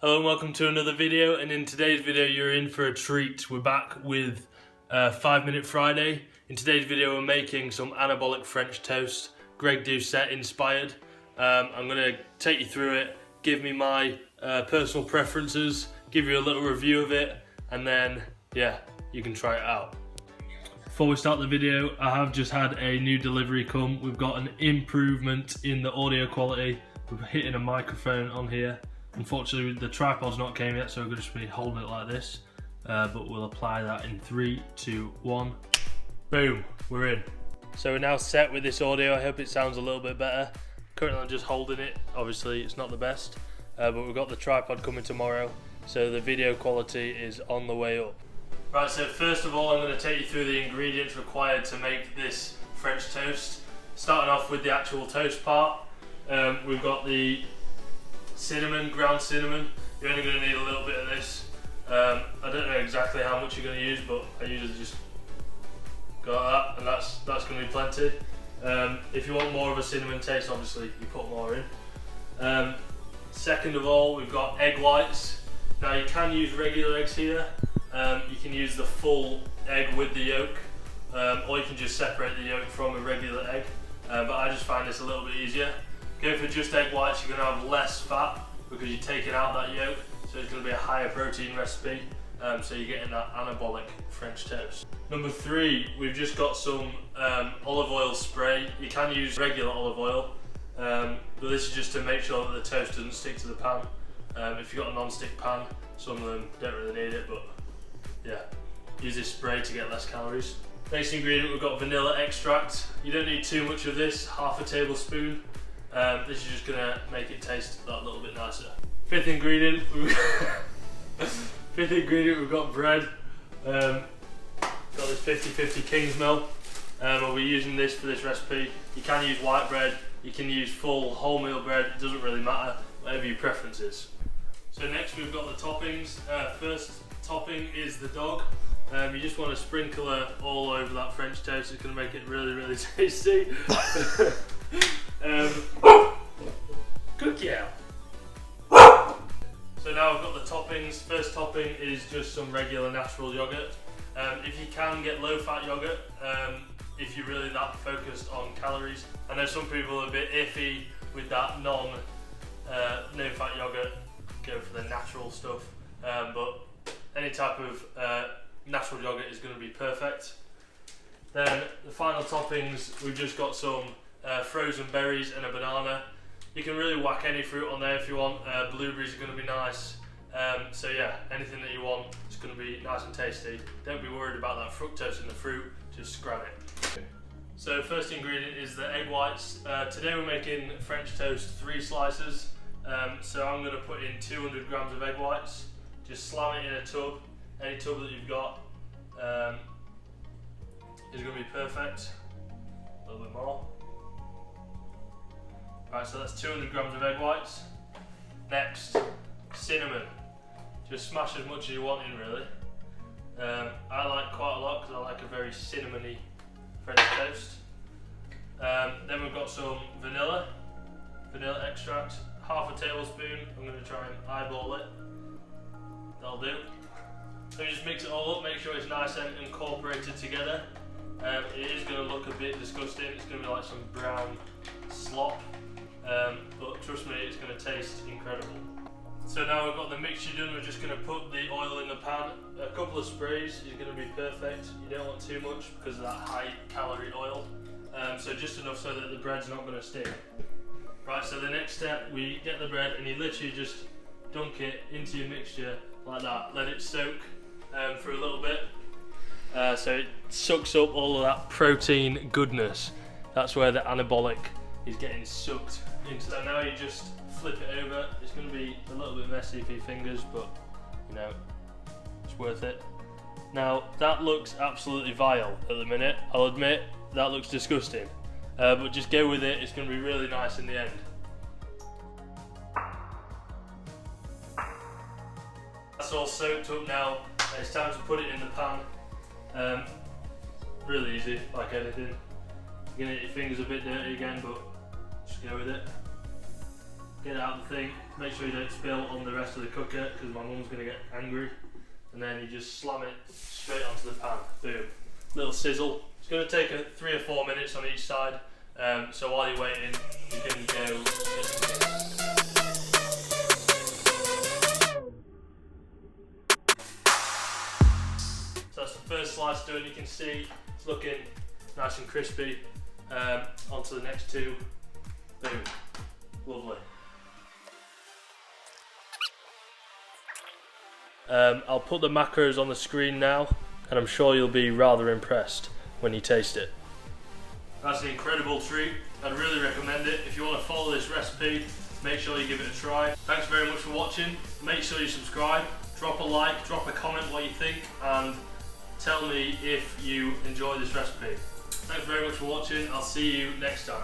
Hello and welcome to another video, and in today's video you're in for a treat. We're back with 5 Minute Friday. In today's video we're making some anabolic French toast, Greg Doucette inspired. I'm going to take you through it, give me my personal preferences, give you a little review of it, and then yeah, you can try it out. Before we start the video, I have just had a new delivery come. We've got an improvement in the audio quality. We're hitting a microphone on here. Unfortunately, the tripod's not came yet, so we're going to just be holding it like this. But we'll apply that in 3, 2, 1. Boom, we're in. So we're now set with this audio. I hope it sounds a little bit better. Currently I'm just holding it. Obviously it's not the best, but we've got the tripod coming tomorrow, so the video quality is on the way up. Right, so first of all I'm going to take you through the ingredients required to make this French toast. Starting off with the actual toast part, we've got the cinnamon, ground cinnamon. You're only going to need a little bit of this. I don't know exactly how much you're going to use, but I usually just got that, and that's going to be plenty. If you want more of a cinnamon taste, obviously you put more in. Second of all, we've got egg whites. Now you can use regular eggs here. You can use the full egg with the yolk, or you can just separate the yolk from a regular egg. But I just find this a little bit easier. Go for just egg whites, you're going to have less fat because you're taking out that yolk, so it's going to be a higher protein recipe, so you're getting that anabolic French toast. Number 3, we've just got some olive oil spray. You can use regular olive oil, but this is just to make sure that the toast doesn't stick to the pan. If you've got a non-stick pan, some of them don't really need it, but yeah, use this spray to get less calories. Next ingredient, we've got vanilla extract. You don't need too much of this, half a tablespoon. This is just going to make it taste that little bit nicer. Fifth ingredient, we've got bread. Got this 50/50 King's Mill. I'll be using this for this recipe. You can use white bread, you can use full wholemeal bread, it doesn't really matter, whatever your preference is. So next we've got the toppings. First topping is the dog. You just want to sprinkle it all over that French toast. It's going to make it really, really tasty. Good yeah. So now I've got the toppings. First topping is just some regular natural yogurt. If you can, get low-fat yogurt if you're really that focused on calories. I know some people are a bit iffy with that no-fat yogurt. Go for the natural stuff, but any type of natural yogurt is going to be perfect. Then the final toppings, we've just got some frozen berries and a banana. You can really whack any fruit on there if you want. Blueberries are going to be nice. So yeah, anything that you want is going to be nice and tasty. Don't be worried about that fructose in the fruit, just grab it. So first ingredient is the egg whites. Today we're making French toast 3 slices. So I'm going to put in 200 grams of egg whites. Just slam it in a tub. Any tub that you've got is going to be perfect. A little bit more. Right, so that's 200 grams of egg whites. Next, cinnamon. Just smash as much as you want in, really. I like quite a lot because I like a very cinnamony French toast. Then we've got some vanilla extract, half a tablespoon. I'm going to try and eyeball it. That'll do. So you just mix it all up, make sure it's nice and incorporated together. It is going to look a bit disgusting. It's going to be like some brown slop. But trust me, it's going to taste incredible. So now we've got the mixture done, we're just going to put the oil in the pan. A couple of sprays is going to be perfect. You don't want too much because of that high calorie oil. So just enough so that the bread's not going to stick. Right, so the next step, we get the bread and you literally just dunk it into your mixture like that. Let it soak for a little bit. So it sucks up all of that protein goodness. That's where the anabolic is getting sucked into. So now you just flip it over. It's going to be a little bit messy for your fingers, but you know, it's worth it. Now that looks absolutely vile at the minute. I'll admit that looks disgusting, but just go with it. It's going to be really nice in the end. That's all soaked up now. It's time to put it in the pan. Really easy, like anything. You're going to get your fingers a bit dirty again, but just go with it. Get it out of the thing. Make sure you don't spill on the rest of the cooker because my mum's going to get angry. And then you just slam it straight onto the pan. Boom. Little sizzle. It's going to take 3 or 4 minutes on each side. So while you're waiting, you can go. So that's the first slice done. You can see it's looking nice and crispy. Onto the next 2. Boom. Lovely. I'll put the macros on the screen now, and I'm sure you'll be rather impressed when you taste it. That's an incredible treat. I'd really recommend it. If you want to follow this recipe, make sure you give it a try. Thanks very much for watching. Make sure you subscribe, drop a like, drop a comment what you think, and tell me if you enjoy this recipe. Thanks very much for watching. I'll see you next time.